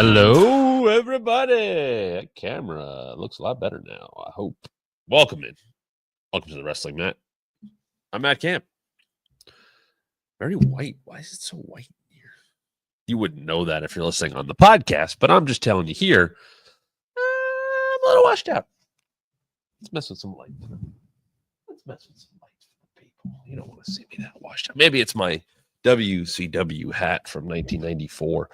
Hello, everybody. That camera looks a lot better now, I hope. Welcome in. Welcome to the Wrestling Mat. I'm Matt Camp. Very white. Why is it so white in here? You wouldn't know that if you're listening on the podcast, but I'm just telling you here, I'm a little washed out. Let's mess with some light. Let's mess with some light for the people. You don't want to see me that washed out. Maybe it's my WCW hat from 1994.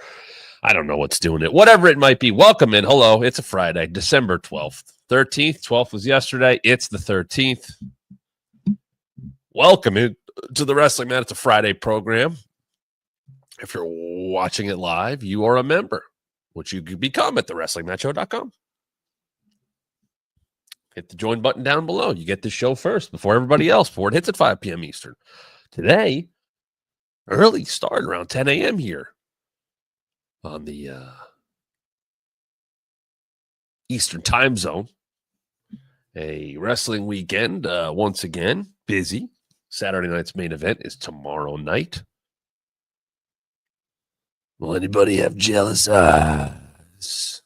I don't know what's doing it. Whatever it might be. Welcome in. Hello. It's a Friday, December 12th. 13th. 12th was yesterday. It's the 13th. Welcome in to the Wrestling Mat. It's a Friday program. If you're watching it live, you are a member, which you could become at thewrestlingmatshow.com. Hit the join button down below. You get the show first before everybody else, before it hits at 5 p.m. Eastern. Today, early start around 10 a.m. here on the Eastern time zone. A wrestling weekend, once again, busy. Saturday night's main event is tomorrow night. Will anybody have jealous eyes? Is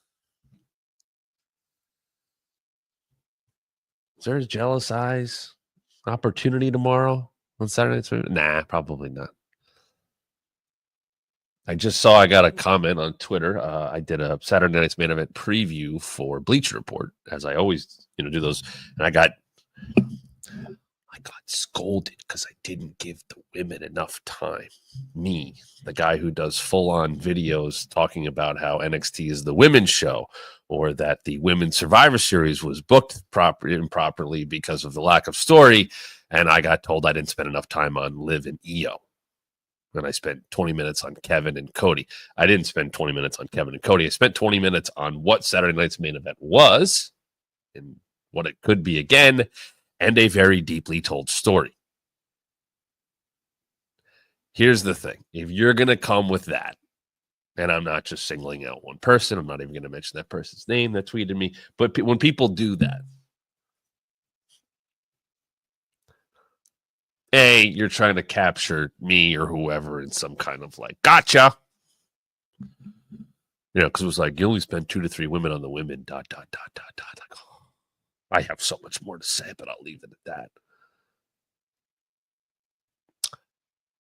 there jealous eyes opportunity tomorrow on Saturday night's main event? Nah, probably not. I just saw I got a comment on Twitter. I did a Saturday night's main event preview for Bleacher Report, as I always, do those. And I got scolded because I didn't give the women enough time. Me, the guy who does full-on videos talking about how NXT is the women's show, or that the Women's Survivor Series was booked improperly because of the lack of story. And I got told I didn't spend enough time on Liv and Io. And I spent 20 minutes on Kevin and Cody. I didn't spend 20 minutes on Kevin and Cody. I spent 20 minutes on what Saturday night's main event was and what it could be again, and a very deeply told story. Here's the thing. If you're going to come with that, and I'm not just singling out one person, I'm not even going to mention that person's name that tweeted me, but when people do that, A, you're trying to capture me or whoever in some kind of gotcha. Because it was you only spend 2 to 3 women on the women, ... I have so much more to say, but I'll leave it at that.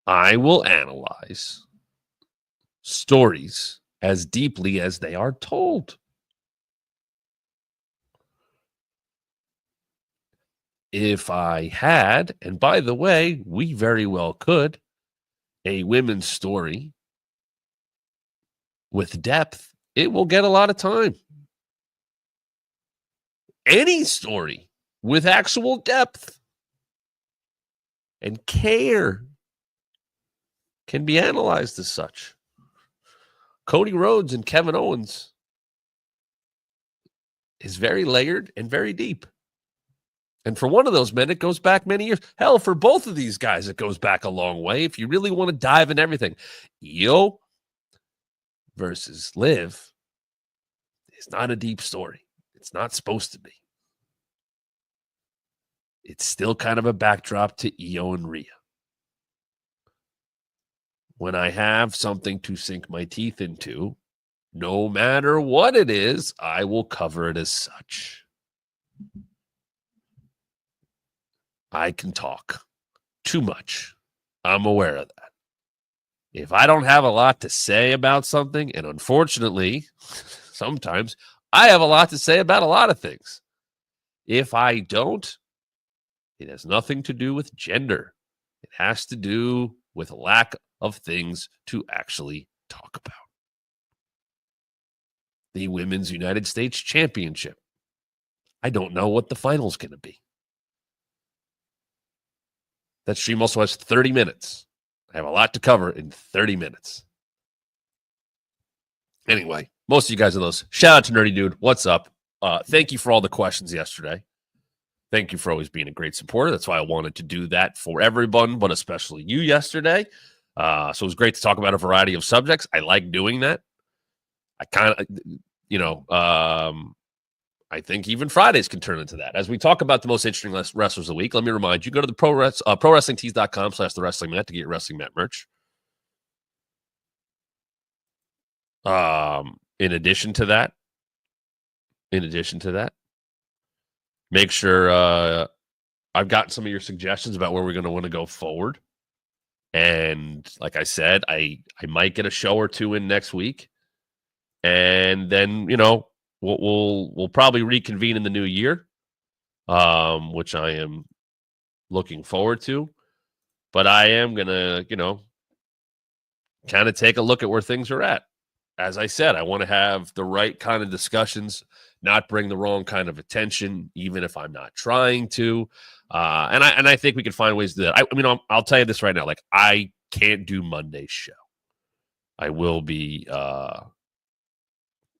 I will analyze stories as deeply as they are told. If I had, and by the way, we very well could, a women's story with depth, it will get a lot of time. Any story with actual depth and care can be analyzed as such. Cody Rhodes and Kevin Owens is very layered and very deep. And for one of those men, it goes back many years. Hell, for both of these guys, it goes back a long way. If you really want to dive in everything, Io versus Liv is not a deep story. It's not supposed to be. It's still kind of a backdrop to Io and Rhea. When I have something to sink my teeth into, no matter what it is, I will cover it as such. I can talk too much. I'm aware of that. If I don't have a lot to say about something, and unfortunately, sometimes I have a lot to say about a lot of things. If I don't, it has nothing to do with gender. It has to do with a lack of things to actually talk about. The Women's United States Championship. I don't know what the final's going to be. That stream also has 30 minutes. I have a lot to cover in 30 minutes. Anyway, most of you guys are those. Shout out to Nerdy Dude. What's up? Thank you for all the questions yesterday. Thank you for always being a great supporter. That's why I wanted to do that for everyone, but especially you yesterday. So it was great to talk about a variety of subjects. I like doing that. I kind of, I think even Fridays can turn into that. As we talk about the most interesting wrestlers of the week, let me remind you, go to the ProWrestlingTees.com/TheWrestlingMat to get your Wrestling Mat merch. in addition to that, make sure I've got some of your suggestions about where we're going to want to go forward. And like I said, I might get a show or two in next week. And then, we'll probably reconvene in the new year, which I am looking forward to. But I am going to, kind of take a look at where things are at. As I said, I want to have the right kind of discussions, not bring the wrong kind of attention, even if I'm not trying to. And I think we can find ways to do that. I'll tell you this right now. Like, I can't do Monday's show. I will be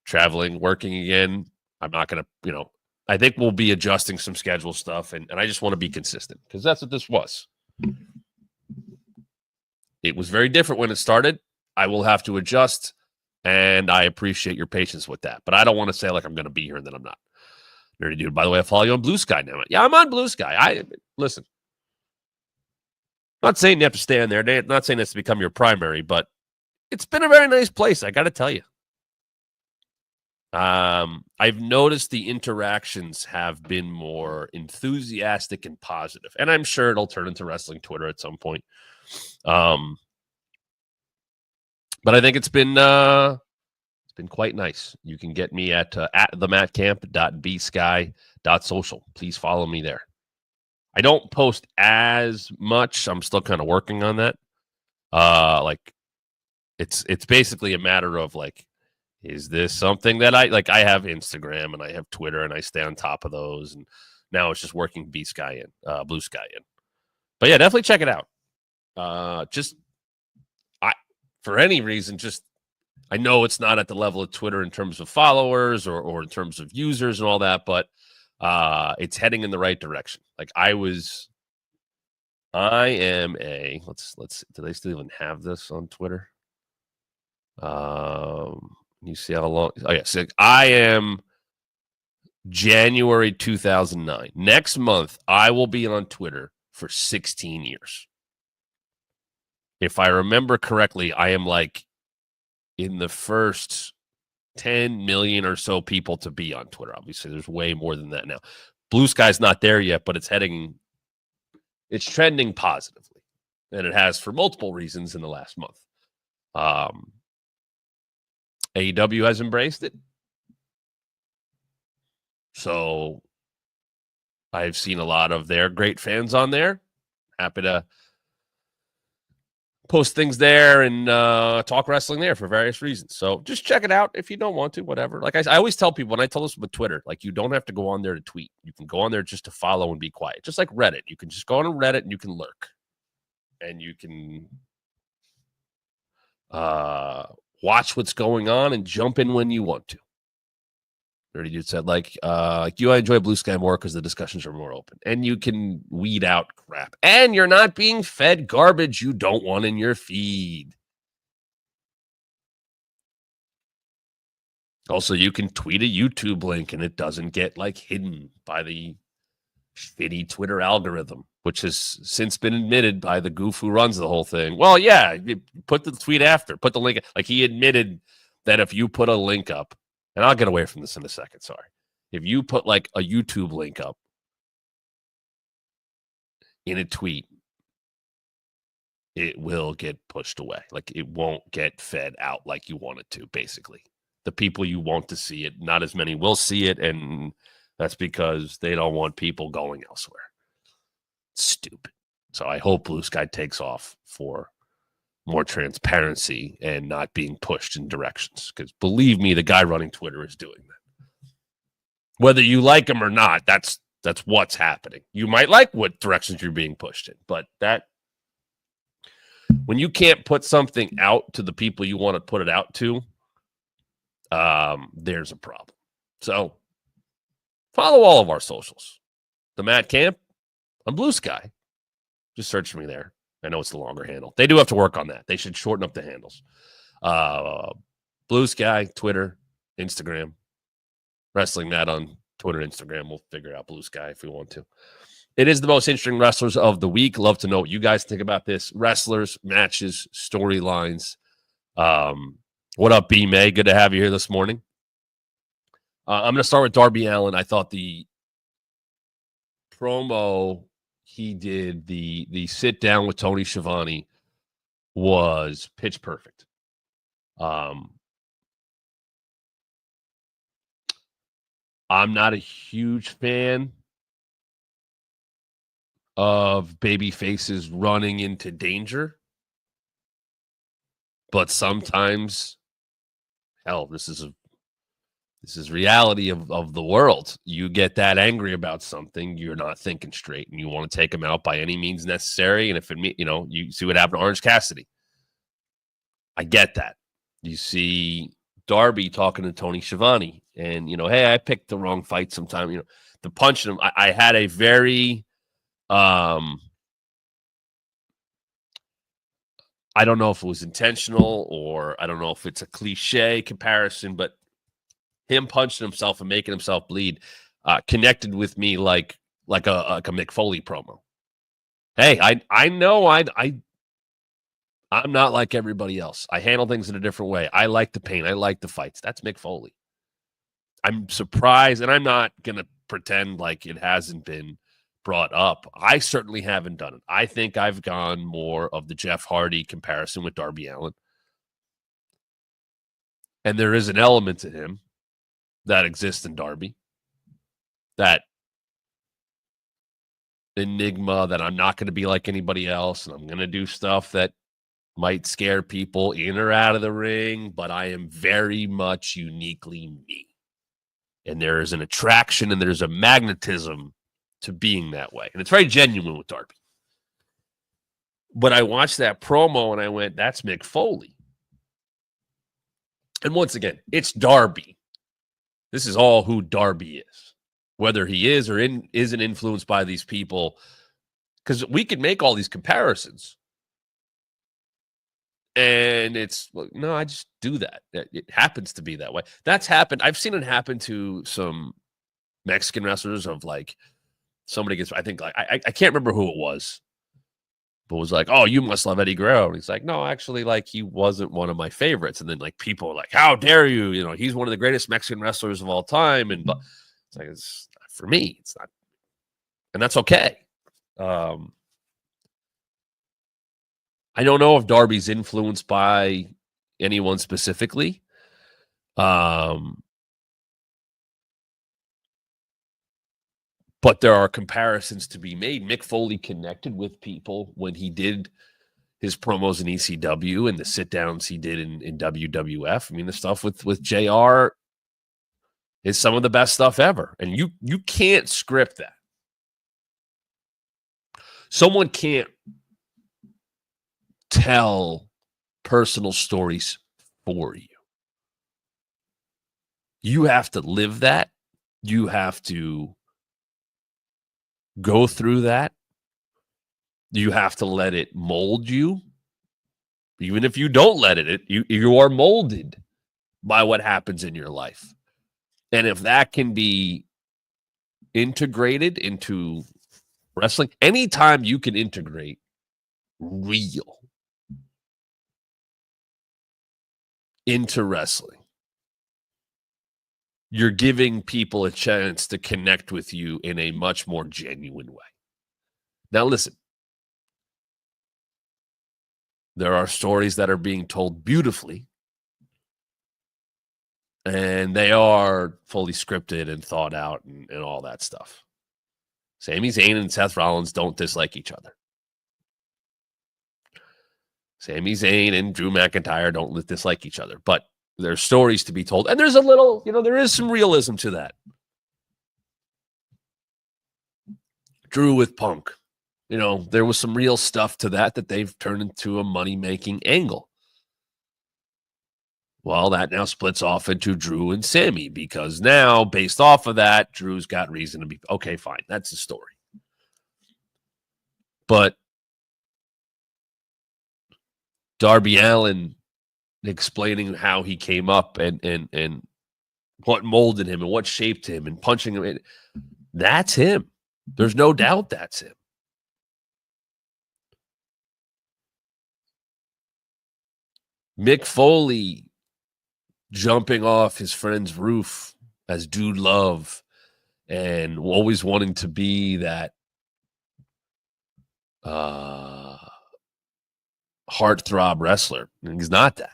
traveling, working again. I'm not going to, I think we'll be adjusting some schedule stuff. And I just want to be consistent because that's what this was. It was very different when it started. I will have to adjust, and I appreciate your patience with that. But I don't want to say like I'm going to be here and then I'm not. Nerdy Dude, by the way, I follow you on Blue Sky now. Yeah, I'm on Blue Sky. Listen. I'm not saying you have to stay on there. I'm not saying it's to become your primary, but it's been a very nice place, I got to tell you. I've noticed the interactions have been more enthusiastic and positive, and I'm sure it'll turn into wrestling Twitter at some point. But I think it's been quite nice. You can get me at themattcamp.bsky.social. Please follow me there. I don't post as much. I'm still kind of working on that. It's basically a matter of like, is this something that I have Instagram and I have Twitter and I stay on top of those, and now it's just working Blue Sky in. But yeah, definitely check it out. For any reason, I know it's not at the level of Twitter in terms of followers or in terms of users and all that, but it's heading in the right direction. Like let's do they still even have this on Twitter? You see how long? Oh yeah, so I am January 2009. Next month, I will be on Twitter for 16 years. If I remember correctly, I am like in the first 10 million or so people to be on Twitter. Obviously, there's way more than that now. Blue Sky's not there yet, but it's trending positively. And it has for multiple reasons in the last month. AEW has embraced it. So I've seen a lot of their great fans on there. Happy to post things there and talk wrestling there for various reasons. So just check it out if you don't want to, whatever. Like I always tell people when I tell this with Twitter, like you don't have to go on there to tweet. You can go on there just to follow and be quiet. Just like Reddit. You can just go on Reddit and you can lurk. And you can watch what's going on and jump in when you want to. Nerdy Dude said, like you, I enjoy Blue Sky more because the discussions are more open. And you can weed out crap. And you're not being fed garbage you don't want in your feed. Also, you can tweet a YouTube link and it doesn't get like hidden by the shitty Twitter algorithm, which has since been admitted by the goof who runs the whole thing. Well, yeah, you put the tweet after, put the link. Like he admitted that if you put a link up, and I'll get away from this in a second, sorry. If you put like a YouTube link up in a tweet, it will get pushed away. Like it won't get fed out like you want it to, basically. The people you want to see it, not as many will see it, and that's because they don't want people going elsewhere. Stupid. So I hope Blue Sky takes off for more transparency and not being pushed in directions. Because believe me, the guy running Twitter is doing that. Whether you like him or not, that's what's happening. You might like what directions you're being pushed in, but that when you can't put something out to the people you want to put it out to, there's a problem. So follow all of our socials. The Matt Camp on Blue Sky. Just search for me there. I know it's the longer handle. They do have to work on that. They should shorten up the handles. Blue Sky, Twitter, Instagram. Wrestling Matt on Twitter, Instagram. We'll figure out Blue Sky if we want to. It is the most interesting wrestlers of the week. Love to know what you guys think about this. Wrestlers, matches, storylines. What up, B May? Good to have you here this morning. I'm going to start with Darby Allin. I thought the promo he did, the sit down with Tony Schiavone, was pitch perfect. I'm not a huge fan of baby faces running into danger, but sometimes, hell, this is reality of the world. You get that angry about something, you're not thinking straight, and you want to take them out by any means necessary. And if it, you see what happened to Orange Cassidy. I get that. You see Darby talking to Tony Schiavone, and hey, I picked the wrong fight sometime. The punching him. I had a very, I don't know if it was intentional or I don't know if it's a cliche comparison, but him punching himself and making himself bleed connected with me like a Mick Foley promo. Hey, I know I'm not like everybody else. I handle things in a different way. I like the pain. I like the fights. That's Mick Foley. I'm surprised, and I'm not going to pretend like it hasn't been brought up. I certainly haven't done it. I think I've gone more of the Jeff Hardy comparison with Darby Allin. And there is an element to him that exists in Darby. That enigma that I'm not going to be like anybody else, and I'm going to do stuff that might scare people in or out of the ring, but I am very much uniquely me. And there is an attraction and there's a magnetism to being that way. And it's very genuine with Darby. But I watched that promo and I went, that's Mick Foley. And once again, it's Darby. This is all who Darby is. Whether he is or isn't influenced by these people. Because we could make all these comparisons. And it's, no, I just do that. It happens to be that way. That's happened. I've seen it happen to some Mexican wrestlers of like, somebody gets, I think, like, I can't remember who it was, but was like, oh, you must love Eddie Guerrero. And he's like, no, actually, like, he wasn't one of my favorites. And then, like, people are like, how dare you? He's one of the greatest Mexican wrestlers of all time. And it's like, it's not for me. It's not. And that's okay. I don't know if Darby's influenced by anyone specifically. But there are comparisons to be made. Mick Foley connected with people when he did his promos in ECW and the sit-downs he did in WWF. I mean, the stuff with JR is some of the best stuff ever. And you can't script that. Someone can't tell personal stories for you. You have to live that. You have to go through that. You have to let it mold you. Even if you don't let it, you are molded by what happens in your life. And if that can be integrated into wrestling, anytime you can integrate real into wrestling, you're giving people a chance to connect with you in a much more genuine way. Now, listen, there are stories that are being told beautifully, and they are fully scripted and thought out and all that stuff. Sami Zayn and Seth Rollins don't dislike each other. Sami Zayn and Drew McIntyre don't dislike each other, but there's stories to be told. And there's a little, there is some realism to that. Drew with Punk, there was some real stuff to that they've turned into a money-making angle. Well, that now splits off into Drew and Sami because now, based off of that, Drew's got reason to be, okay, fine, that's the story. But Darby Allin explaining how he came up and what molded him and what shaped him and punching him, that's him. There's no doubt that's him. Mick Foley jumping off his friend's roof as Dude Love and always wanting to be that heartthrob wrestler. And he's not that.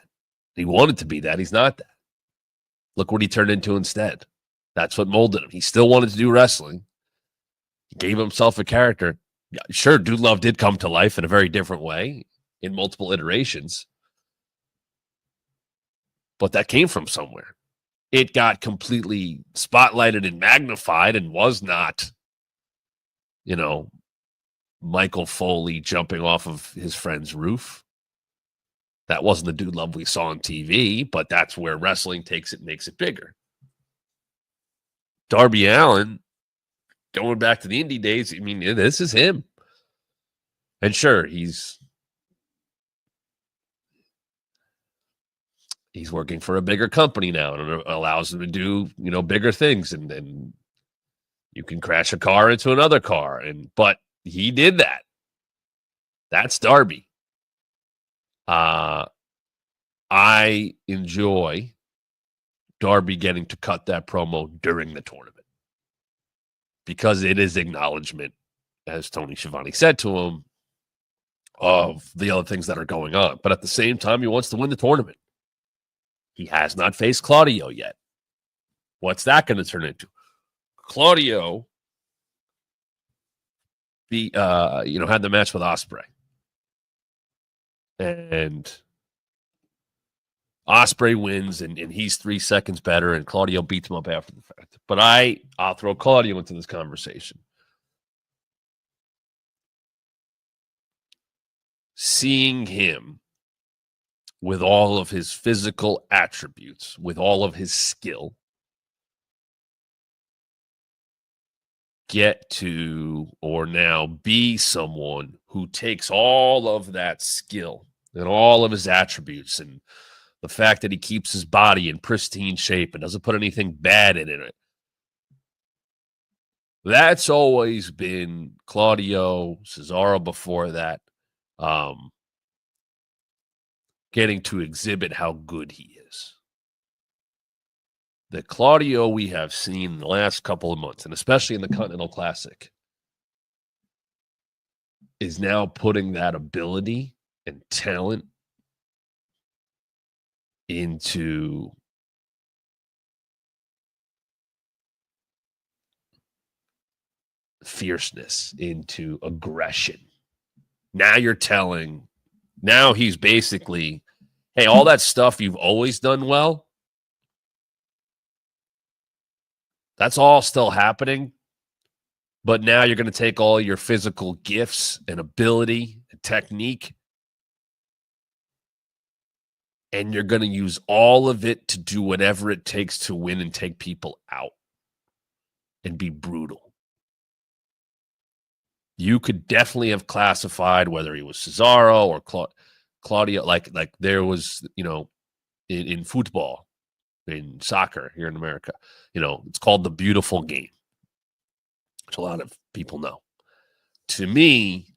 He wanted to be that. He's not that. Look what he turned into instead. That's what molded him. He still wanted to do wrestling. He gave himself a character. Yeah, sure, Dude Love did come to life in a very different way in multiple iterations. But that came from somewhere. It got completely spotlighted and magnified and was not, Michael Foley jumping off of his friend's roof. That wasn't the Dude Love we saw on TV, but that's where wrestling takes it, makes it bigger. Darby Allin, going back to the indie days, I mean, this is him. And sure, he's working for a bigger company now, and it allows him to do, bigger things. And you can crash a car into another car. But he did that. That's Darby. I enjoy Darby getting to cut that promo during the tournament because it is acknowledgement, as Tony Schiavone said to him, of the other things that are going on. But at the same time, he wants to win the tournament. He has not faced Claudio yet. What's that going to turn into? Claudio had the match with Ospreay. And Ospreay wins, and he's 3 seconds better, and Claudio beats him up after the fact. But I'll throw Claudio into this conversation. Seeing him with all of his physical attributes, with all of his skill, get to or now be someone who takes all of that skill and all of his attributes and the fact that he keeps his body in pristine shape and doesn't put anything bad in it. That's always been Claudio, Cesaro before that, getting to exhibit how good he is. The Claudio we have seen in the last couple of months, and especially in the Continental Classic, is now putting that ability and talent into fierceness, into aggression. Now he's basically, hey, all that stuff you've always done well, that's all still happening. But now you're going to take all your physical gifts and ability and technique, and you're going to use all of it to do whatever it takes to win and take people out and be brutal. You could definitely have classified whether he was Cesaro or Claudio, like there was, in football, in soccer here in America, it's called the beautiful game, which a lot of people know. To me,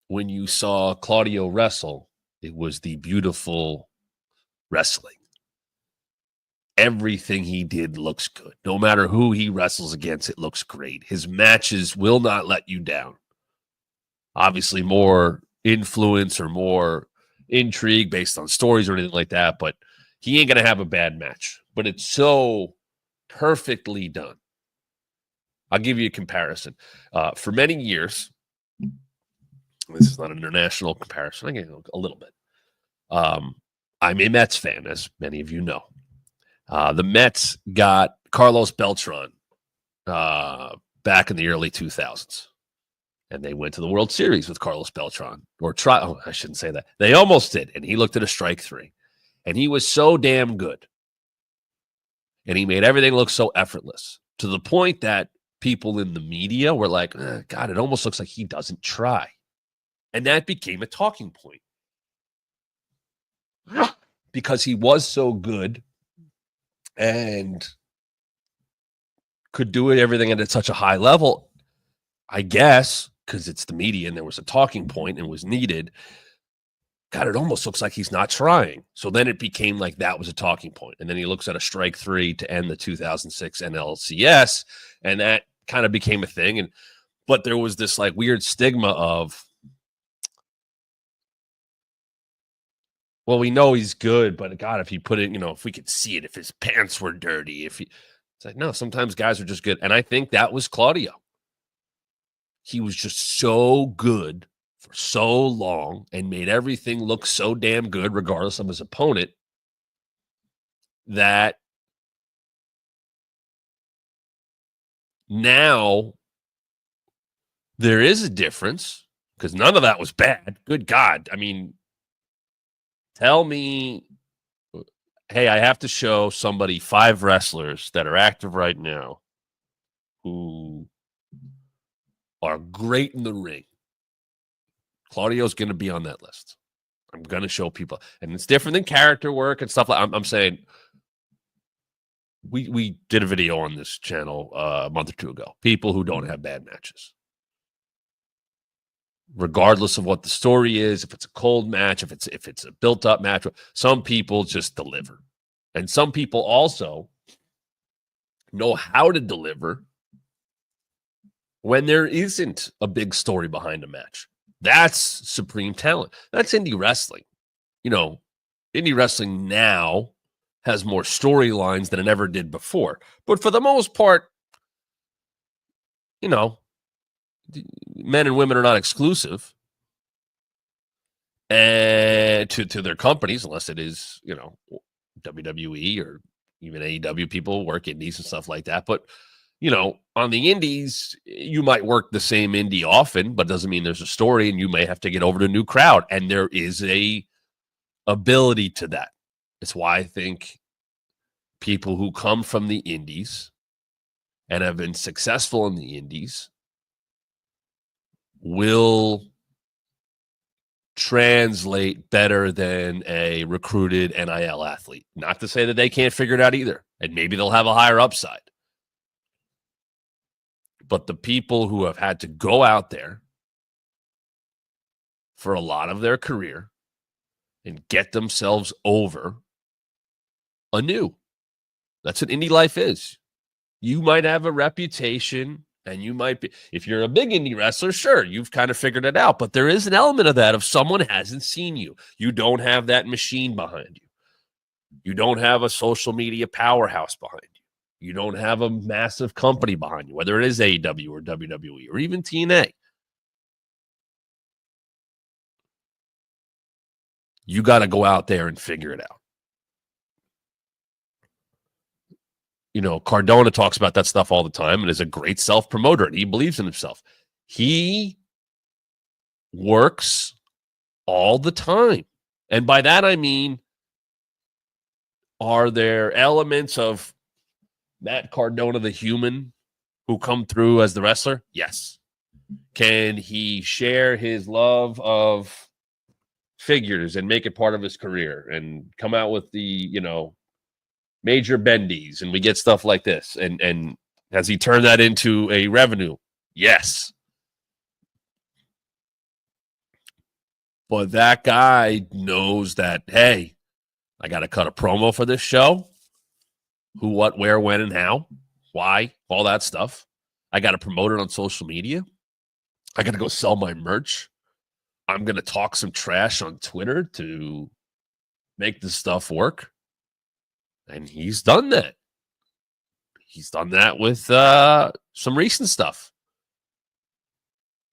when you saw Claudio wrestle, it was the beautiful wrestling. Everything he did looks good. No matter who he wrestles against, it looks great. His matches will not let you down. Obviously, more influence or more intrigue based on stories or anything like that, but he ain't going to have a bad match. But it's so perfectly done. I'll give you a comparison. For many years, this is not an international comparison. I get a little bit. I'm a Mets fan, as many of you know. The Mets got Carlos Beltran back in the early 2000s. And they went to the World Series with Carlos Beltran. I shouldn't say that. They almost did. And he looked at a strike three. And he was so damn good. And he made everything look so effortless. To the point that people in the media were like, God, it almost looks like he doesn't try. And that became a talking point. Because he was so good and could do everything at such a high level, I guess, because it's the media and there was a talking point and was needed. God, it almost looks like he's not trying. So then it became like that was a talking point. And then he looks at a strike 3 to end the 2006 NLCS, and that kind of became a thing. But there was this like weird stigma of, well, we know he's good, but God, if he put it, if we could see it, if his pants were dirty, it's like, no, sometimes guys are just good. And I think that was Claudio. He was just so good for so long and made everything look so damn good, regardless of his opponent, that now there is a difference because none of that was bad. Good God. I mean, tell me, hey, I have to show somebody 5 wrestlers that are active right now who are great in the ring. Claudio's going to be on that list. I'm going to show people. And it's different than character work and stuff like I'm saying. We did a video on this channel a month or 2 ago. People who don't have bad matches. Regardless of what the story is, if it's a cold match, if it's a built-up match, some people just deliver. And some people also know how to deliver when there isn't a big story behind a match. That's supreme talent. That's indie wrestling. Indie wrestling now has more storylines than it ever did before. But for the most part, men and women are not exclusive and to their companies, unless it is, WWE or even AEW. People work indies and stuff like that. But, on the indies, you might work the same indie often, but doesn't mean there's a story, and you may have to get over to a new crowd. And there is a ability to that. It's why I think people who come from the indies and have been successful in the indies will translate better than a recruited NIL athlete. Not to say that they can't figure it out either. And maybe they'll have a higher upside. But the people who have had to go out there for a lot of their career and get themselves over anew. That's what indie life is. You might have a reputation, and you might be, if you're a big indie wrestler, sure, you've kind of figured it out. But there is an element of that if someone hasn't seen you. You don't have that machine behind you. You don't have a social media powerhouse behind you. You don't have a massive company behind you, whether it is AEW or WWE or even TNA. You got to go out there and figure it out. Cardona talks about that stuff all the time and is a great self-promoter, and he believes in himself. He works all the time. And by that, I mean, are there elements of Matt Cardona, the human, who come through as the wrestler? Yes. Can he share his love of figures and make it part of his career and come out with the, major bendies, and we get stuff like this? And has he turned that into a revenue? Yes. But that guy knows that, hey, I got to cut a promo for this show. Who, what, where, when, and how. Why, all that stuff. I got to promote it on social media. I got to go sell my merch. I'm going to talk some trash on Twitter to make this stuff work. And he's done that. He's done that with some recent stuff.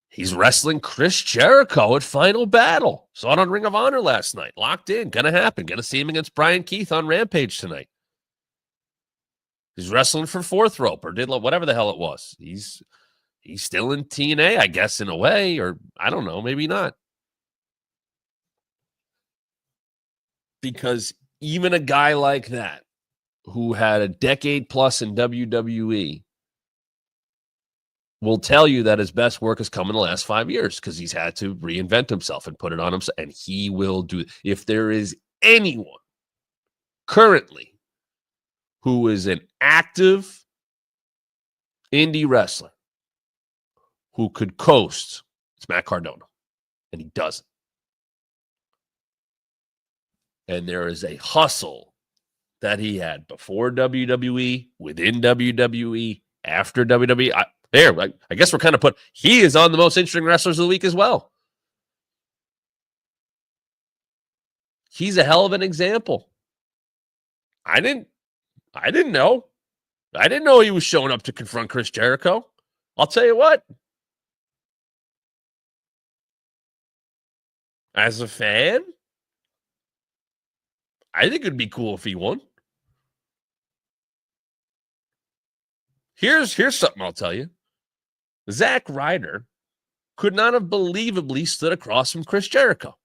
He's wrestling Chris Jericho at Final Battle. Saw it on Ring of Honor last night. Locked in. Going to happen. Going to see him against Brian Keith on Rampage tonight. He's wrestling for Fourth Rope or did whatever the hell it was. He's still in TNA, I guess, in a way, or I don't know, maybe not. Because even a guy like that, who had a decade plus in WWE, will tell you that his best work has come in the last 5 years because he's had to reinvent himself and put it on himself. And he will do it. If there is anyone currently who is an active indie wrestler who could coast, it's Matt Cardona. And he doesn't. And there is a hustle that he had before WWE, within WWE, after WWE. I guess we're kind of he is on the most interesting wrestlers of the week as well. He's a hell of an example. I didn't know. I didn't know he was showing up to confront Chris Jericho. I'll tell you what. As a fan, I think it'd be cool if he won. Here's something I'll tell you. Zack Ryder could not have believably stood across from Chris Jericho.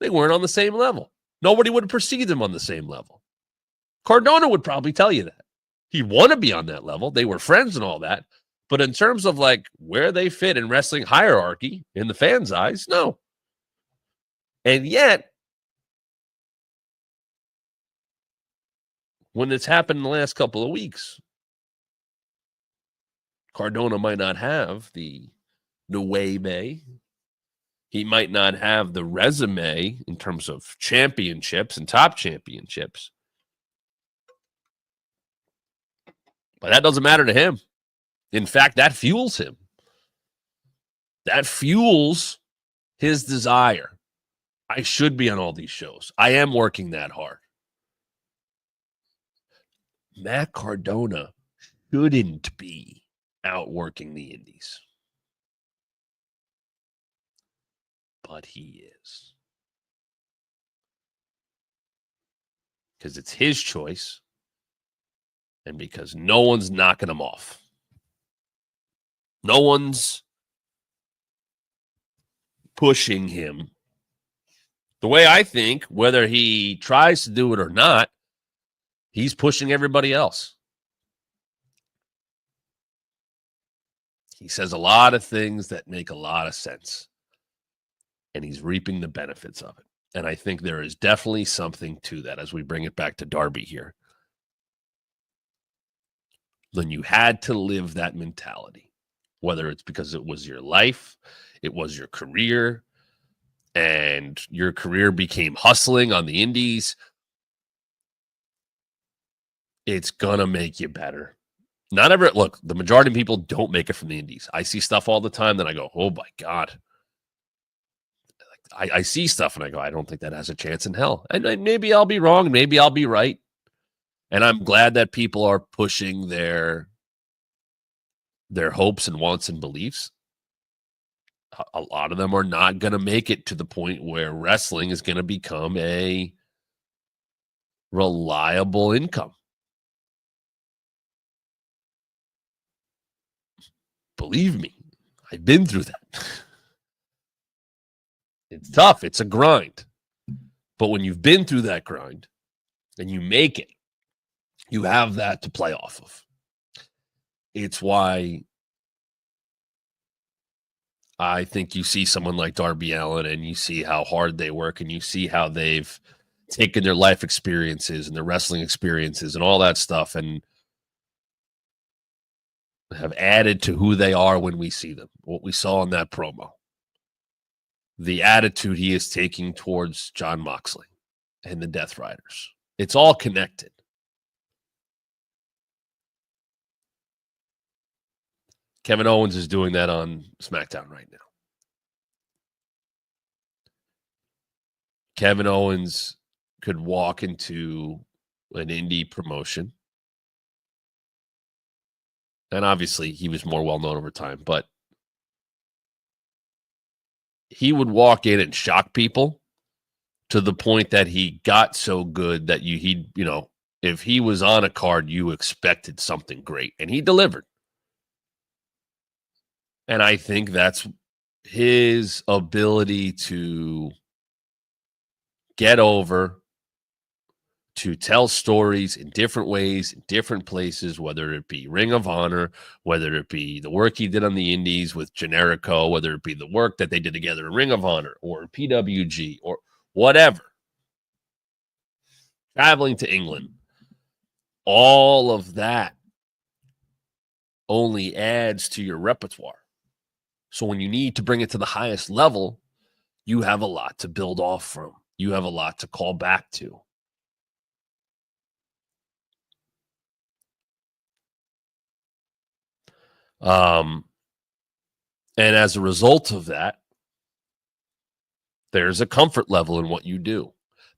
They weren't on the same level. Nobody would have perceived them on the same level. Cardona would probably tell you that. He'd want to be on that level. They were friends and all that. But in terms of like where they fit in wrestling hierarchy in the fans' eyes, no. And yet, when it's happened in the last couple of weeks, Cardona might not have the Nueve. He might not have the resume in terms of championships and top championships. But that doesn't matter to him. In fact, that fuels him. That fuels his desire. I should be on all these shows. I am working that hard. Matt Cardona shouldn't be outworking the indies. But he is. Because it's his choice. And because no one's knocking him off. No one's pushing him. The way I think, whether he tries to do it or not, he's pushing everybody else. He says a lot of things that make a lot of sense. And he's reaping the benefits of it. And I think there is definitely something to that as we bring it back to Darby here. Then you had to live that mentality, whether it's because it was your life, it was your career, and your career became hustling on the indies. It's going to make you better. Look, the majority of people don't make it from the indies. I see stuff all the time that I go, oh my God. I see stuff and I go, I don't think that has a chance in hell. And maybe I'll be wrong. Maybe I'll be right. And I'm glad that people are pushing their hopes and wants and beliefs. A lot of them are not going to make it to the point where wrestling is going to become a reliable income. Believe me, I've been through that. It's tough. It's a grind. But when you've been through that grind and you make it, you have that to play off of. It's why I think you see someone like Darby Allin and you see how hard they work and you see how they've taken their life experiences and their wrestling experiences and all that stuff and have added to who they are when we see them. What we saw in that promo. The attitude he is taking towards Jon Moxley and the Death Riders. It's all connected. Kevin Owens is doing that on SmackDown right now. Kevin Owens could walk into an indie promotion. And obviously, he was more well-known over time, but he would walk in and shock people to the point that he got so good that if he was on a card, you expected something great, and he delivered. And I think that's his ability to get over, to tell stories in different ways, in different places, whether it be Ring of Honor, whether it be the work he did on the indies with Generico, whether it be the work that they did together in Ring of Honor or PWG or whatever. Traveling to England. All of that only adds to your repertoire. So when you need to bring it to the highest level, you have a lot to build off from. you have a lot to call back to. And as a result of that, there's a comfort level in what you do.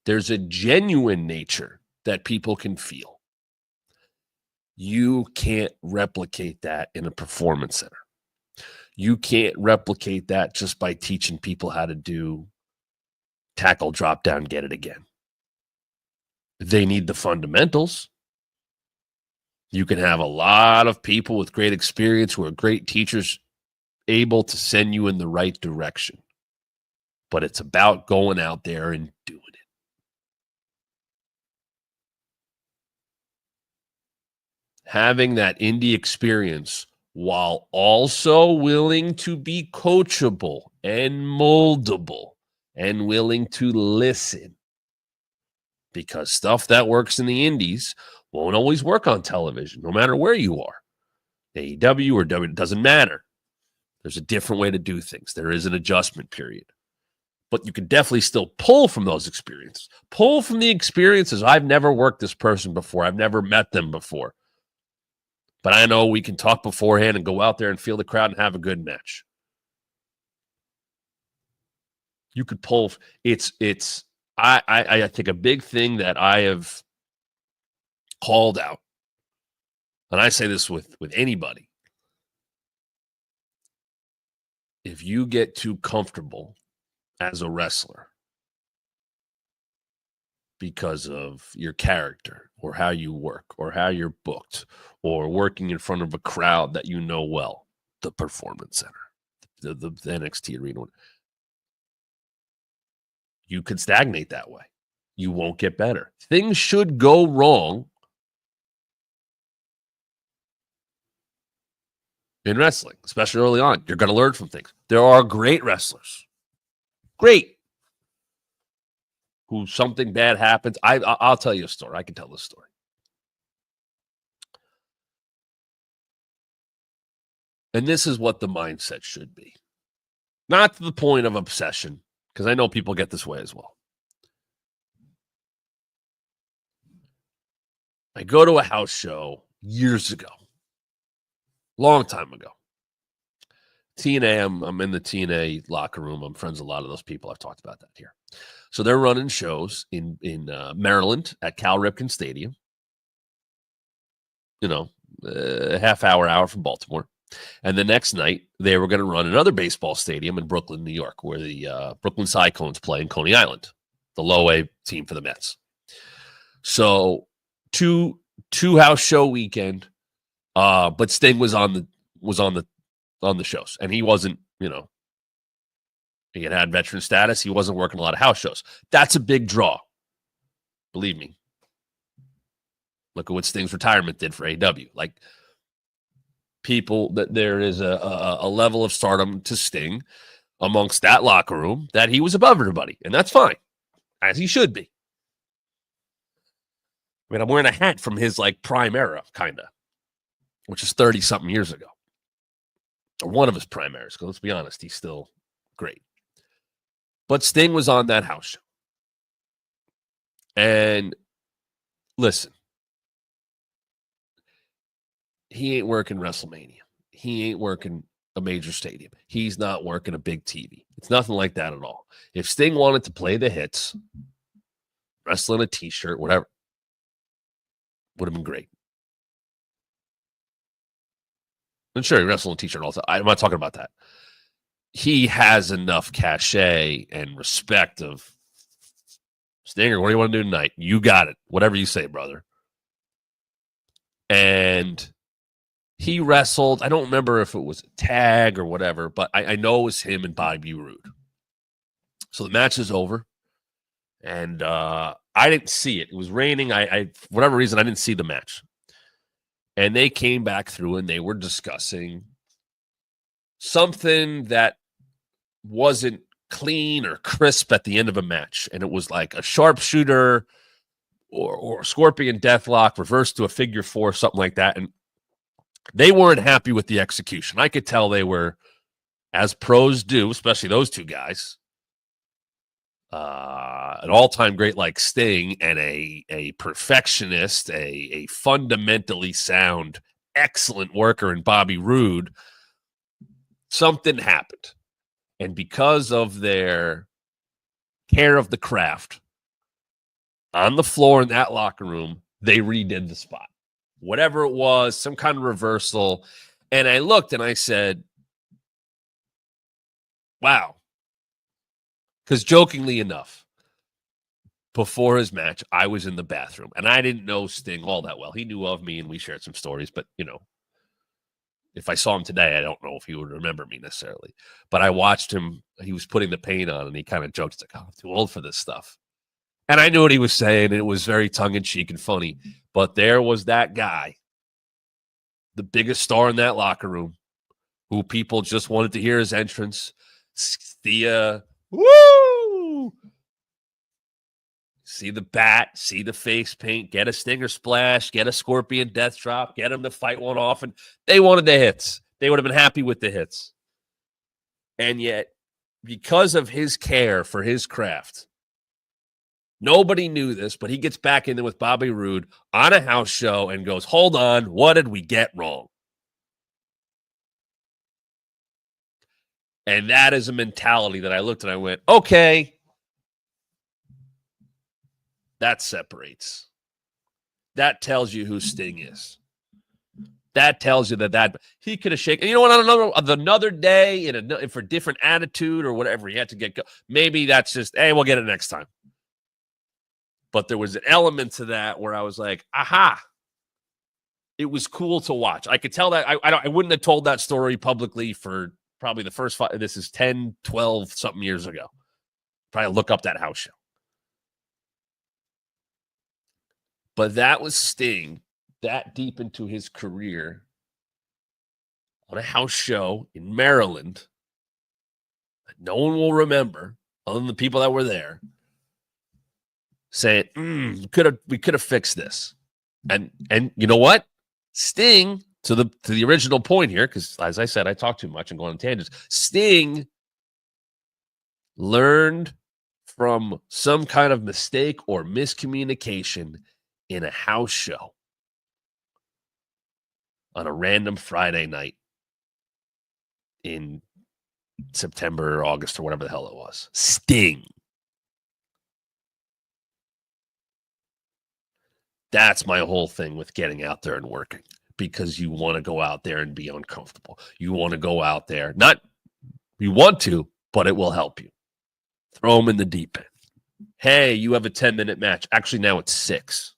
There's a genuine nature that people can feel. You can't replicate that in a performance center. You can't replicate that just by teaching people how to do tackle, drop down, get it again. They need the fundamentals. You can have a lot of people with great experience who are great teachers able to send you in the right direction. But it's about going out there and doing it. Having that indie experience while also willing to be coachable and moldable and willing to listen. Because stuff that works in the indies won't always work on television, no matter where you are. AEW or W, it doesn't matter. There's a different way to do things. There is an adjustment period. But you can definitely still pull from those experiences. Pull from the experiences. I've never worked this person before. I've never met them before. But I know we can talk beforehand and go out there and feel the crowd and have a good match. You could pull. I think a big thing that I have called out, and I say this with anybody, if you get too comfortable as a wrestler because of your character or how you work or how you're booked or working in front of a crowd that you know well, the Performance Center, the NXT arena, you could stagnate that way. You won't get better. Things should go wrong in wrestling, especially early on. You're going to learn from things. There are great wrestlers. Great. Who something bad happens. I'll tell you a story. I can tell this story. And this is what the mindset should be. Not to the point of obsession, because I know people get this way as well. I go to a house show years ago. Long time ago. TNA, I'm in the TNA locker room. I'm friends with a lot of those people. I've talked about that here. So they're running shows in Maryland at Cal Ripken Stadium. You know, a half hour from Baltimore. And the next night, they were going to run another baseball stadium in Brooklyn, New York, where the Brooklyn Cyclones play in Coney Island, the low-A team for the Mets. So two house show weekend, but Sting was on the shows, and he wasn't, he had veteran status. He wasn't working a lot of house shows. That's a big draw. Believe me. Look at what Sting's retirement did for AEW. Like, people, that there is a level of stardom to Sting amongst that locker room that he was above everybody, and that's fine, as he should be. I mean, I'm wearing a hat from his prime era, kind of, which is 30-something years ago. Or one of his prime eras, because let's be honest, he's still great. But Sting was on that house show. And listen, he ain't working WrestleMania. He ain't working a major stadium. He's not working a big TV. It's nothing like that at all. If Sting wanted to play the hits, wrestle in a T-shirt, whatever, would have been great. And sure, he wrestled in a T-shirt all the time. I'm not talking about that. He has enough cachet and respect of, Stinger, what do you want to do tonight? You got it. Whatever you say, brother. And he wrestled, I don't remember if it was a tag or whatever, but I know it was him and Bobby Roode. So the match is over. And I didn't see it. It was raining. I for whatever reason, I didn't see the match. And they came back through and they were discussing something that wasn't clean or crisp at the end of a match. And it was like a sharpshooter or Scorpion Deathlock reversed to a figure four, something like that. And they weren't happy with the execution. I could tell they were, as pros do, especially those two guys, an all-time great like Sting and a perfectionist, a fundamentally sound, excellent worker in Bobby Roode, something happened. And because of their care of the craft on the floor in that locker room, they redid the spot. Whatever it was, some kind of reversal. And I looked and I said, wow. Because jokingly enough, before his match, I was in the bathroom and I didn't know Sting all that well. He knew of me and we shared some stories, but if I saw him today, I don't know if he would remember me necessarily. But I watched him. He was putting the paint on and he kind of joked, it's like, oh, I'm too old for this stuff. And I knew what he was saying. And it was very tongue-in-cheek and funny. But there was that guy, the biggest star in that locker room, who people just wanted to hear his entrance. Woo! See the bat, see the face paint, get a Stinger splash, get a Scorpion death drop, get him to fight one off. And they wanted the hits. They would have been happy with the hits. And yet, because of his care for his craft, nobody knew this, but he gets back in there with Bobby Roode on a house show and goes, hold on, what did we get wrong? And that is a mentality that I looked and I went, okay, that separates. That tells you who Sting is. That tells you that he could have shaken. You know what? On another day, for different attitude or whatever, he had to get go. Maybe that's just, hey, we'll get it next time. But there was an element to that where I was like, aha. It was cool to watch. I could tell that. I wouldn't have told that story publicly for probably the first 5. This is 10, 12 something years ago. Probably look up that house show. But that was Sting that deep into his career on a house show in Maryland that no one will remember other than the people that were there saying, we could have fixed this. And you know what? Sting, to the original point here, because as I said, I talk too much and go on tangents. Sting learned from some kind of mistake or miscommunication in a house show on a random Friday night in September or August or whatever the hell it was. Sting. That's my whole thing with getting out there and working, because you want to go out there and be uncomfortable. You want to go out there. Not you want to, but it will help you. Throw them in the deep end. Hey, you have a 10-minute match. Actually, now it's 6.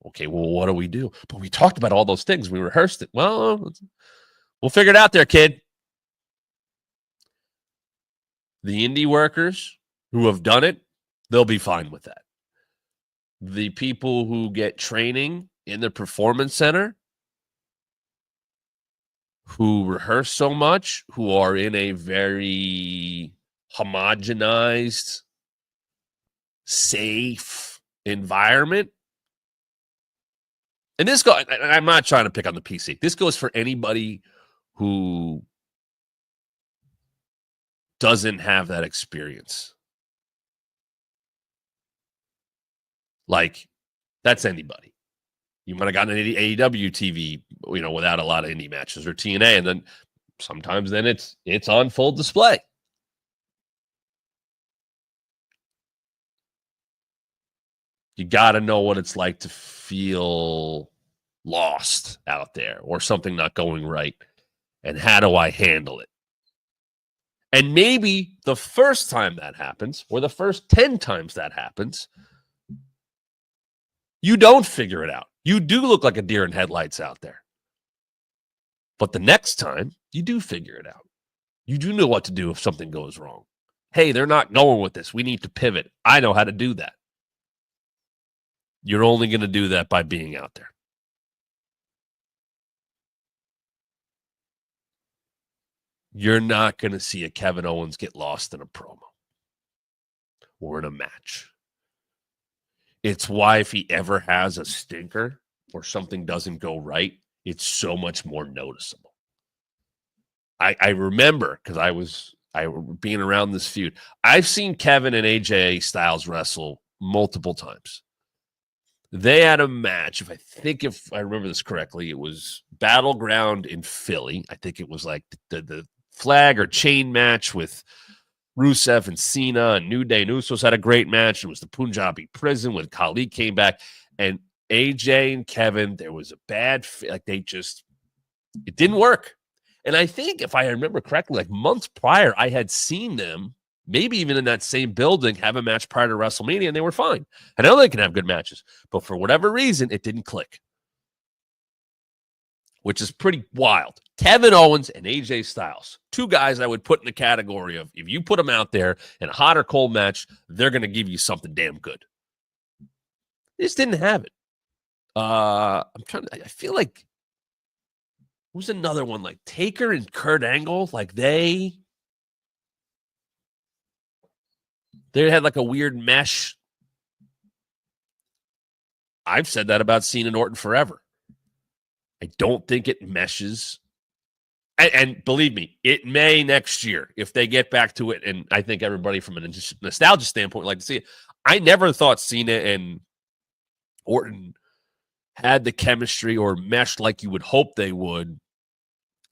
Okay, well, what do we do? But we talked about all those things. We rehearsed it. Well, we'll figure it out there, kid. The indie workers who have done it, they'll be fine with that. The people who get training in the performance center, who rehearse so much, who are in a very homogenized, safe environment. And this goes, I'm not trying to pick on the PC. This goes for anybody who doesn't have that experience. Like, that's anybody. You might have gotten an AEW TV, without a lot of indie matches, or TNA, and then sometimes it's on full display. You got to know what it's like to feel lost out there or something not going right. And how do I handle it? And maybe the first time that happens, or the first 10 times that happens, you don't figure it out. You do look like a deer in headlights out there. But the next time, you do figure it out. You do know what to do if something goes wrong. Hey, they're not going with this. We need to pivot. I know how to do that. You're only going to do that by being out there. You're not going to see a Kevin Owens get lost in a promo or in a match. It's why if he ever has a stinker or something doesn't go right, it's so much more noticeable. I remember, because being around this feud. I've seen Kevin and AJ Styles wrestle multiple times. They had a match, if I remember this correctly, it was Battleground in Philly. I think it was like the flag or chain match with Rusev and Cena and New Day and Usos had a great match. It was the Punjabi prison when Khali came back. And AJ and Kevin, there was a bad it didn't work. And I think, if I remember correctly, like months prior, I had seen them, maybe even in that same building, have a match prior to WrestleMania, and they were fine. I know they can have good matches, but for whatever reason, it didn't click, which is pretty wild. Kevin Owens and AJ Styles, two guys I would put in the category of, if you put them out there in a hot or cold match, they're going to give you something damn good. They just didn't have it. I feel like, who's another one? Like Taker and Kurt Angle, like they had like a weird mesh. I've said that about Cena and Orton forever. I don't think it meshes. And believe me, it may next year if they get back to it. And I think everybody from a nostalgia standpoint would like to see it. I never thought Cena and Orton had the chemistry or meshed like you would hope they would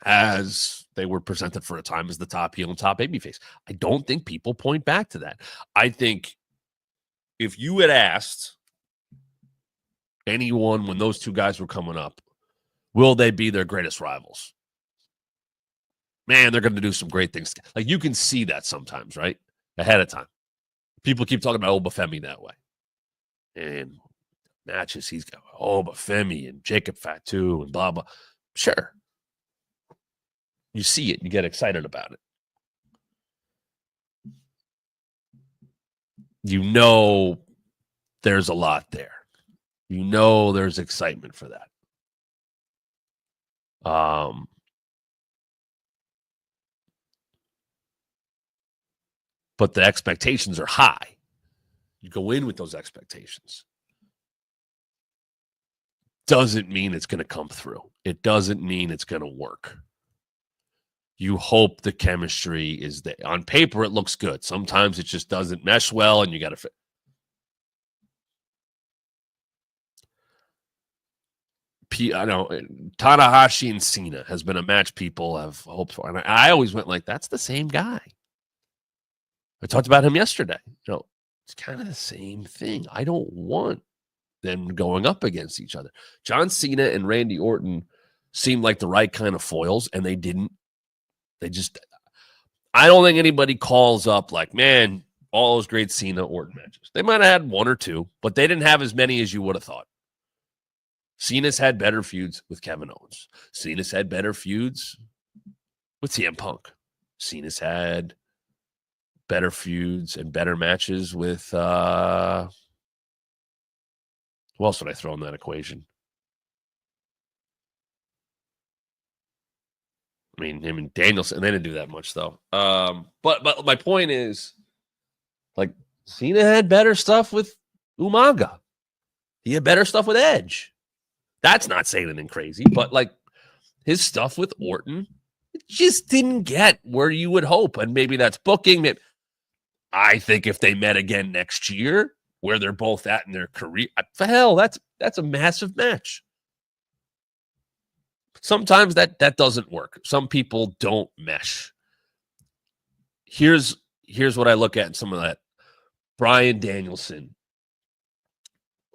as they were presented for a time as the top heel and top babyface. I don't think people point back to that. I think if you had asked anyone when those two guys were coming up, will they be their greatest rivals? Man, they're going to do some great things. Like, you can see that sometimes, right? Ahead of time. People keep talking about Obafemi that way. And matches he's got Obafemi and Jacob Fatu and blah, blah. Sure. You see it. You get excited about it. You know there's a lot there. You know there's excitement for that. But the expectations are high. You go in with those expectations. Doesn't mean it's going to come through. It doesn't mean it's going to work. You hope the chemistry is there. On paper, it looks good. Sometimes it just doesn't mesh well, and you got to fit. I know Tanahashi and Cena has been a match people have hoped for. And I always went like, that's the same guy. I talked about him yesterday. It's kind of the same thing. I don't want them going up against each other. John Cena and Randy Orton seemed like the right kind of foils, and they didn't. I don't think anybody calls up like, man, all those great Cena Orton matches. They might have had one or two, but they didn't have as many as you would have thought. Cena's had better feuds with Kevin Owens. Cena's had better feuds with CM Punk. Cena's had better feuds and better matches with who else would I throw in that equation? I mean, him and Danielson, they didn't do that much though. But my point is, like, Cena had better stuff with Umaga. He had better stuff with Edge. That's not saying anything crazy, but like his stuff with Orton, it just didn't get where you would hope. And maybe that's booking. I think if they met again next year, where they're both at in their career, for hell, that's a massive match. Sometimes that doesn't work. Some people don't mesh. Here's what I look at in some of that. Bryan Danielson,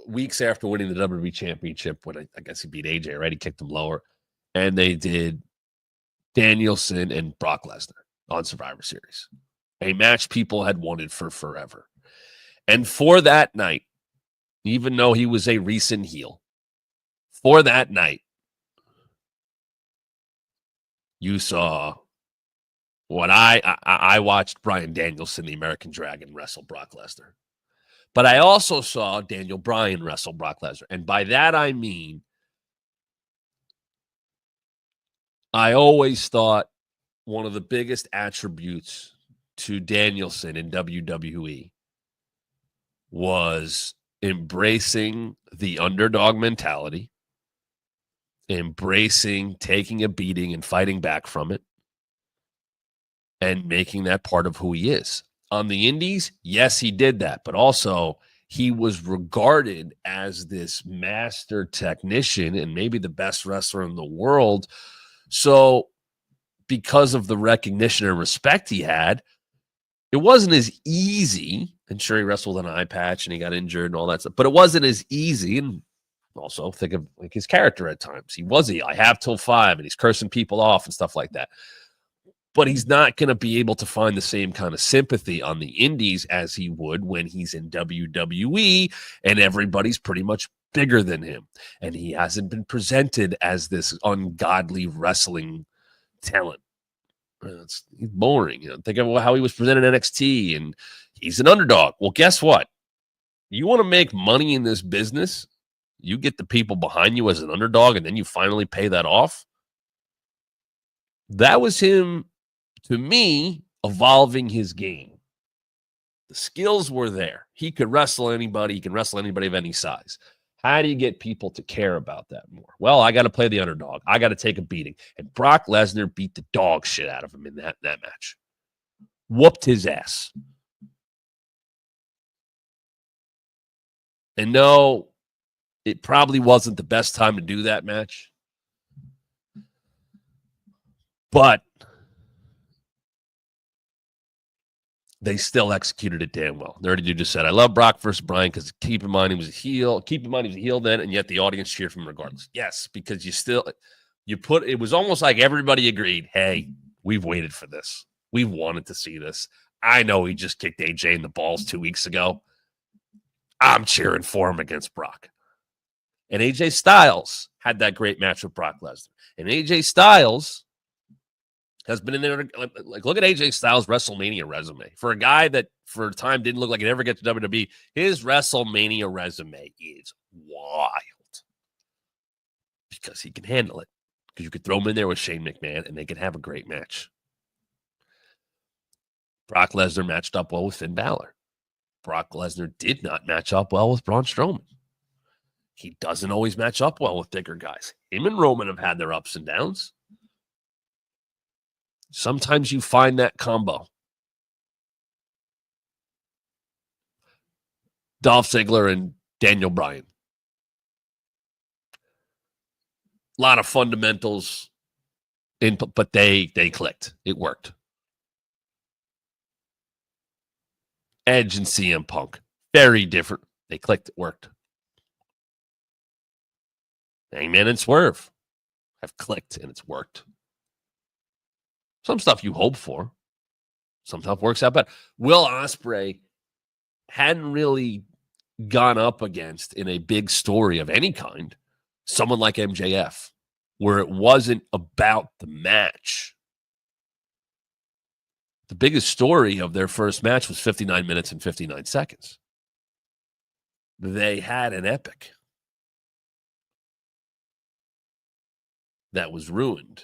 weeks after winning the WWE Championship, when I guess he beat AJ, right? He kicked him lower. And they did Danielson and Brock Lesnar on Survivor Series, a match people had wanted for forever. And for that night, even though he was a recent heel, for that night, you saw what I watched Bryan Danielson, the American Dragon, wrestle Brock Lesnar. But I also saw Daniel Bryan wrestle Brock Lesnar. And by that, I mean, I always thought one of the biggest attributes to Danielson in WWE was embracing the underdog mentality, embracing taking a beating and fighting back from it, and making that part of who he is. On the indies, yes, he did that, but also he was regarded as this master technician and maybe the best wrestler in the world. So because of the recognition and respect he had, it wasn't as easy. And sure, he wrestled on an eye patch and he got injured and all that stuff, but it wasn't as easy. And also think of like his character at times. I have till 5 and he's cursing people off and stuff like that. But he's not going to be able to find the same kind of sympathy on the indies as he would when he's in WWE and everybody's pretty much bigger than him. And he hasn't been presented as this ungodly wrestling talent. He's boring. Think of how he was presented in NXT, and he's an underdog. Well, guess what? You want to make money in this business, you get the people behind you as an underdog, and then you finally pay that off. That was him, to me, evolving his game. The skills were there. He could wrestle anybody. He can wrestle anybody of any size. How do you get people to care about that more? Well, I got to play the underdog. I got to take a beating. And Brock Lesnar beat the dog shit out of him in that match. Whooped his ass. And no, it probably wasn't the best time to do that match. But they still executed it damn well. Nerdy Dude just said, I love Brock versus Bryan because keep in mind he was a heel. Keep in mind he was a heel then, and yet the audience cheered for him regardless. Yes, because it was almost like everybody agreed, hey, we've waited for this. We've wanted to see this. I know he just kicked AJ in the balls 2 weeks ago. I'm cheering for him against Brock. And AJ Styles had that great match with Brock Lesnar. And AJ Styles has been in there. Like, look at AJ Styles' WrestleMania resume. For a guy that for a time didn't look like he'd ever get to WWE, his WrestleMania resume is wild. Because he can handle it. Because you could throw him in there with Shane McMahon and they could have a great match. Brock Lesnar matched up well with Finn Balor. Brock Lesnar did not match up well with Braun Strowman. He doesn't always match up well with bigger guys. Him and Roman have had their ups and downs. Sometimes you find that combo. Dolph Ziggler and Daniel Bryan. A lot of fundamentals, but they clicked. It worked. Edge and CM Punk. Very different. They clicked. It worked. Hangman and Swerve have clicked, and it's worked. Some stuff you hope for. Some stuff works out better. Will Ospreay hadn't really gone up against, in a big story of any kind, someone like MJF, where it wasn't about the match. The biggest story of their first match was 59 minutes and 59 seconds. They had an epic that was ruined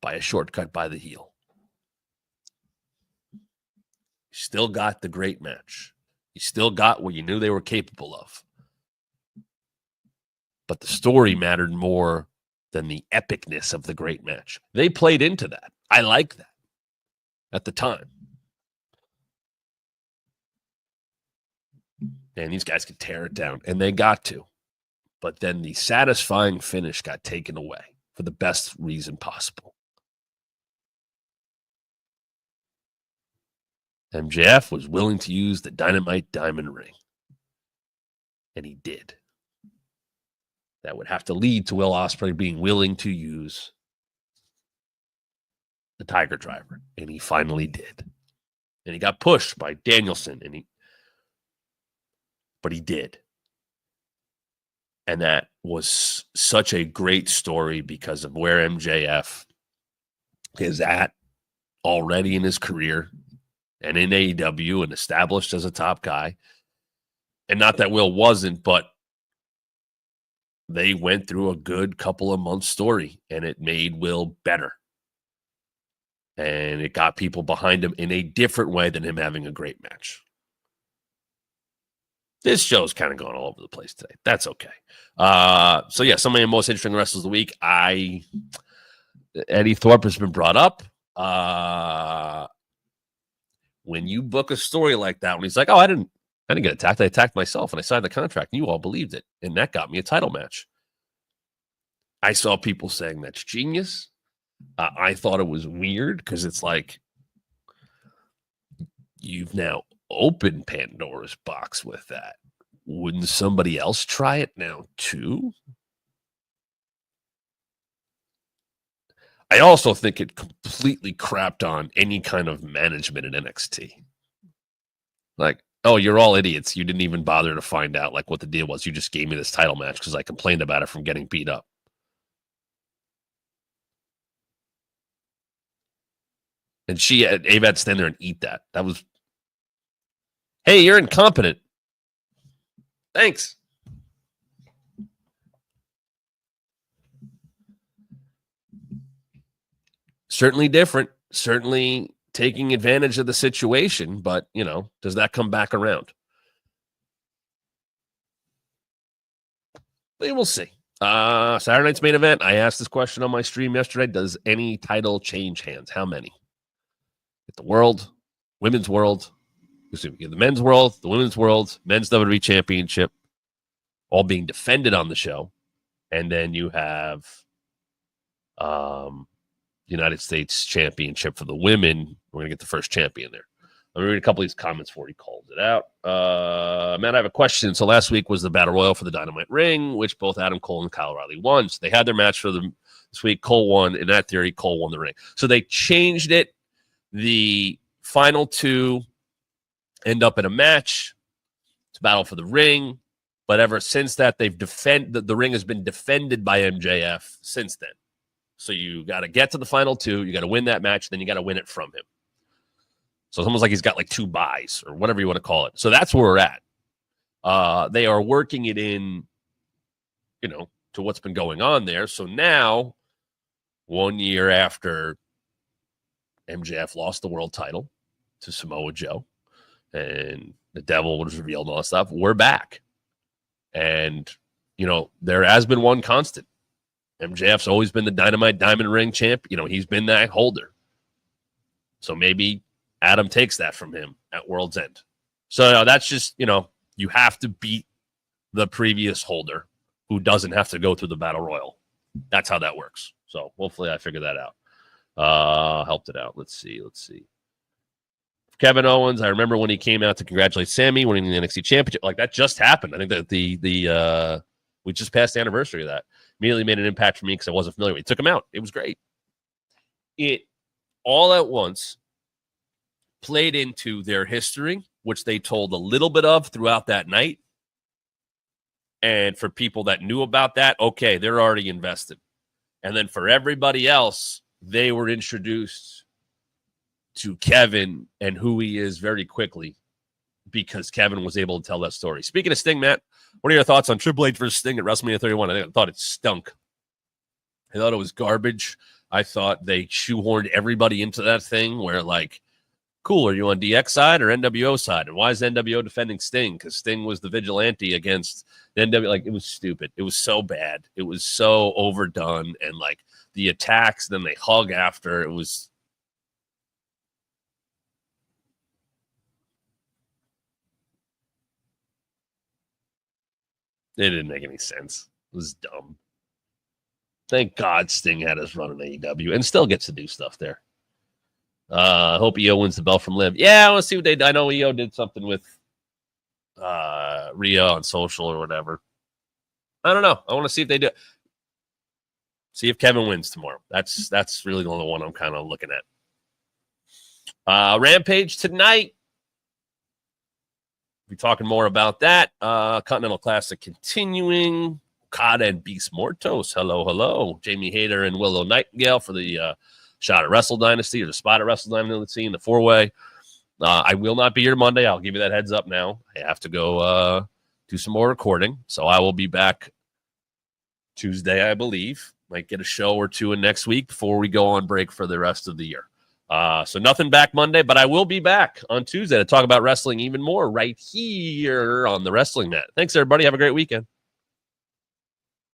by a shortcut by the heel. You still got the great match. You still got what you knew they were capable of. But the story mattered more than the epicness of the great match. They played into that. I like that at the time. And these guys could tear it down, and they got to. But then the satisfying finish got taken away for the best reason possible. MJF was willing to use the Dynamite Diamond Ring. And he did. That would have to lead to Will Ospreay being willing to use the Tiger Driver. And he finally did. And he got pushed by Danielson. But he did. And that was such a great story because of where MJF is at already in his career and in AEW and established as a top guy. And not that Will wasn't, but they went through a good couple of months story and it made Will better. And it got people behind him in a different way than him having a great match. This show's kind of going all over the place today. That's okay. So yeah, some of the most interesting wrestlers of the week. Eddie Thorpe has been brought up. When you book a story like that, when he's like, "Oh, I didn't get attacked. I attacked myself, and I signed the contract, and you all believed it, and that got me a title match." I saw people saying that's genius. I thought it was weird because it's like you've now opened Pandora's box with that. Wouldn't somebody else try it now too? I also think it completely crapped on any kind of management in NXT. Like, oh, you're all idiots. You didn't even bother to find out like what the deal was. You just gave me this title match because I complained about it from getting beat up. And Ava had to stand there and eat that. That was, hey, you're incompetent. Thanks. Certainly different. Certainly taking advantage of the situation. But, does that come back around? We will see. Saturday night's main event. I asked this question on my stream yesterday. Does any title change hands? How many? The world, women's world, the men's world, the women's world, men's WWE championship, all being defended on the show. And then you have United States championship for the women. We're going to get the first champion there. Let me read a couple of these comments before he calls it out. Matt, I have a question. So last week was the Battle Royal for the Dynamite Ring, which both Adam Cole and Kyle O'Reilly won. So they had their match for this week. Cole won. In that theory, Cole won the ring. So they changed it. The final two end up in a match. It's a battle for the ring. But ever since that, the ring has been defended by MJF since then. So you got to get to the final two. You got to win that match. Then you got to win it from him. So it's almost like he's got like two buys or whatever you want to call it. So that's where we're at. They are working it in, to what's been going on there. So now, 1 year after MJF lost the world title to Samoa Joe and the Devil was revealed and all that stuff, we're back. And, there has been one constant. MJF's always been the Dynamite Diamond Ring champ. He's been that holder. So maybe Adam takes that from him at World's End. So that's just, you have to beat the previous holder who doesn't have to go through the Battle Royal. That's how that works. So hopefully I figured that out. Helped it out. Let's see. Kevin Owens, I remember when he came out to congratulate Sammy winning the NXT Championship. Like, that just happened. I think that we just passed the anniversary of that. Immediately made an impact for me because I wasn't familiar with it. Took him out. It was great. It all at once played into their history, which they told a little bit of throughout that night. And for people that knew about that, okay, they're already invested. And then for everybody else, they were introduced to Kevin and who he is very quickly because Kevin was able to tell that story. Speaking of Sting, Matt, what are your thoughts on Triple H versus Sting at WrestleMania 31? I thought it stunk. I thought it was garbage. I thought they shoehorned everybody into that thing where, like, cool, are you on DX side or NWO side? And why is NWO defending Sting? Because Sting was the vigilante against the NWO. Like, it was stupid. It was so bad. It was so overdone. And, like, the attacks, then they hug after. It was... It didn't make any sense. It was dumb. Thank God Sting had his run in AEW and still gets to do stuff there. I hope EO wins the belt from Liv. Yeah, I want to see what they do. I know EO did something with Rhea on social or whatever. I don't know. I want to see if they do. See if Kevin wins tomorrow. That's really the only one I'm kind of looking at. Rampage tonight. We'll be talking more about that. Continental Classic continuing. Okada and Beast Mortos. Hello. Jamie Hayter and Willow Nightingale for the shot at Wrestle Dynasty or the spot at Wrestle Dynasty in the four-way. I will not be here Monday. I'll give you that heads up now. I have to go do some more recording. So I will be back Tuesday, I believe. Might get a show or two in next week before we go on break for the rest of the year. So nothing back Monday, but I will be back on Tuesday to talk about wrestling even more right here on the Wrestling Mat. Thanks, everybody. Have a great weekend.